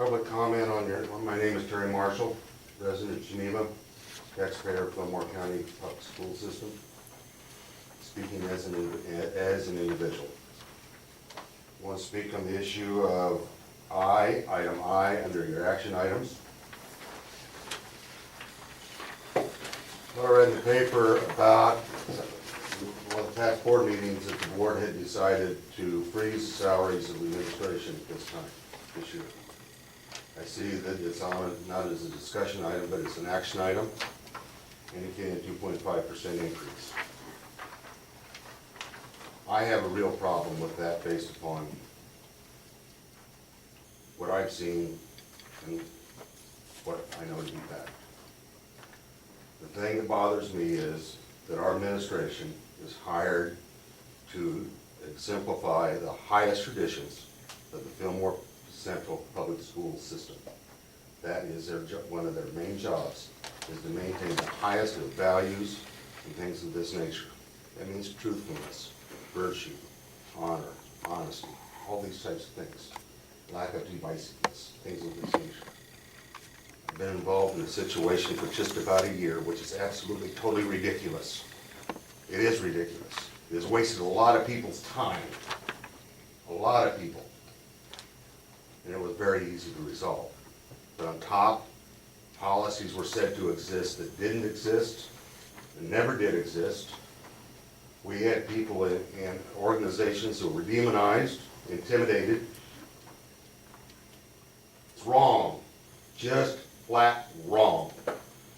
Public comment my name is Terry Marshall, resident of Geneva, taxpayer of Fillmore County Public School System, speaking as an individual. I want to speak on the issue of item I, under your action items. I read in the paper about one of the past board meetings that the board had decided to freeze the salaries of the administration at this year. I see that it's on, not as a discussion item, but it's an action item, indicating a 2.5% increase. I have a real problem with that based upon what I've seen and what I know to be fact. The thing that bothers me is that our administration is hired to exemplify the highest traditions of the Fillmore Central Public School System. That is one of their main jobs, is to maintain the highest of values and things of this nature. That means truthfulness, virtue, honor, honesty, all these types of things. Lack of divisiveness, things of this nature. I've been involved in a situation for just about a year, which is absolutely totally ridiculous. It is ridiculous. It has wasted a lot of people's time. A lot of people. And it was very easy to resolve. But on top, policies were said to exist that didn't exist, and never did exist. We had people in organizations who were demonized, intimidated. It's wrong. Just flat wrong.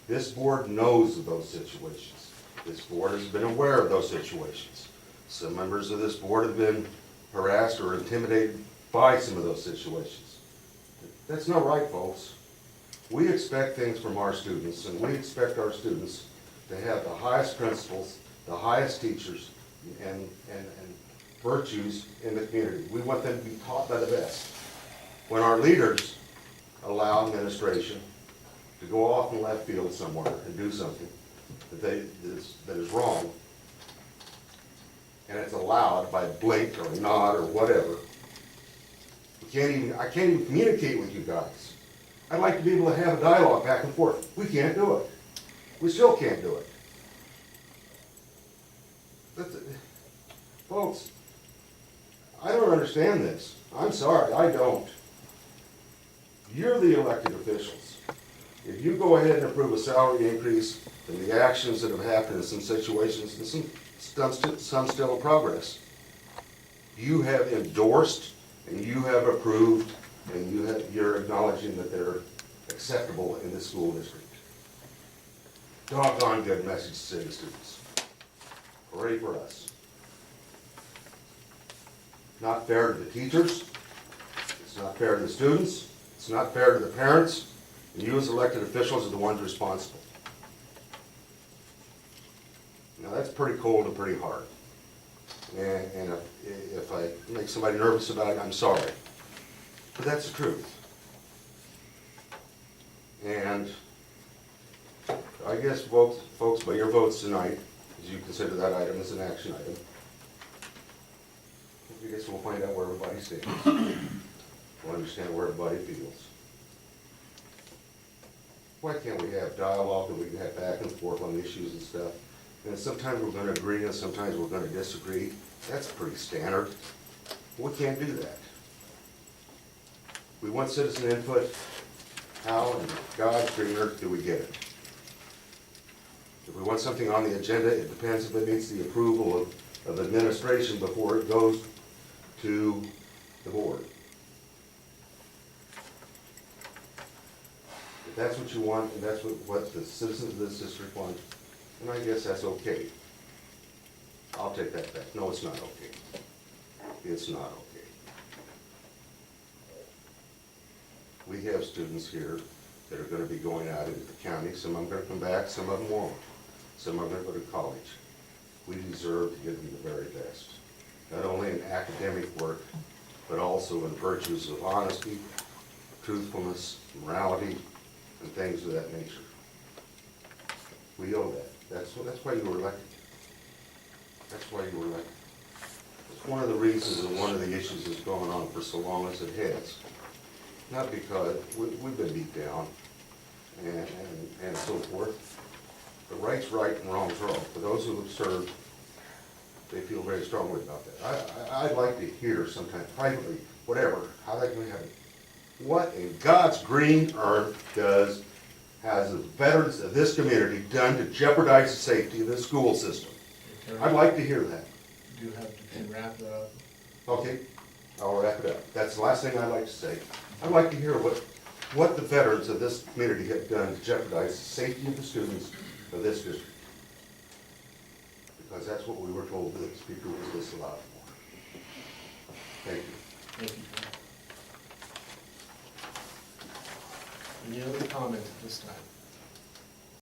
This board knows of those situations. This board has been aware of those situations. Some members of this board have been harassed or intimidated by some of those situations. That's not right, folks. We expect things from our students, and we expect our students to have the highest principles, the highest teachers, and virtues in the community. We want them to be taught by the best. When our leaders allow administration to go off in left field somewhere and do something that is wrong, and it's allowed by blink or nod or whatever, I can't even communicate with you guys. I'd like to be able to have a dialogue back and forth. We can't do it. We still can't do it. Folks, I don't understand this. I'm sorry, I don't. You're the elected officials. If you go ahead and approve a salary increase, then the actions that have happened in some situations, and some still in progress, you have endorsed and you have approved and you're acknowledging that they're acceptable in this school district. Doggone good message to the students. Hooray for us. Not fair to the teachers. It's not fair to the students. It's not fair to the parents. And you as elected officials are the ones responsible. Now that's pretty cold and pretty hard. And if I make somebody nervous about it, I'm sorry. But that's the truth. And I guess, folks, by your votes tonight, as you consider that item as an action item, I guess we'll find out where everybody stands. We'll understand where everybody feels. Why can't we have dialogue and we can have back and forth on issues and stuff? And sometimes we're going to agree and sometimes we're going to disagree. That's pretty standard. We can't do that. We want citizen input. How in God's green earth do we get it? If we want something on the agenda, it depends if it needs the approval of administration before it goes to the board. If that's what you want, and that's what the citizens of this district want, then I guess that's okay. I'll take that back. No, it's not okay. It's not okay. We have students here that are going to be going out into the county. Some of them are going to come back, some of them won't. Some are going to go to college. We deserve to give them the very best. Not only in academic work, but also in virtues of honesty, truthfulness, morality, and things of that nature. We owe that. That's why you were elected. That's why you were elected. It's one of the reasons and one of the issues that's gone on for so long as it has. not because we've been beat down and so forth. But right's right and wrong's wrong. For those who have served, they feel very strongly about that. I'd like to hear sometime privately, whatever, how that can happen. What in God's green earth has the veterans of this community done to jeopardize the safety of this school system? I'd like to hear that. Do have to wrap it up. Okay, I'll wrap it up. That's the last thing I'd like to say. I'd like to hear what the veterans of this community have done to jeopardize the safety of the students of this district. Because that's what we were told that Speaker was disallowed for. Thank you. Thank you. Any other comments at this time?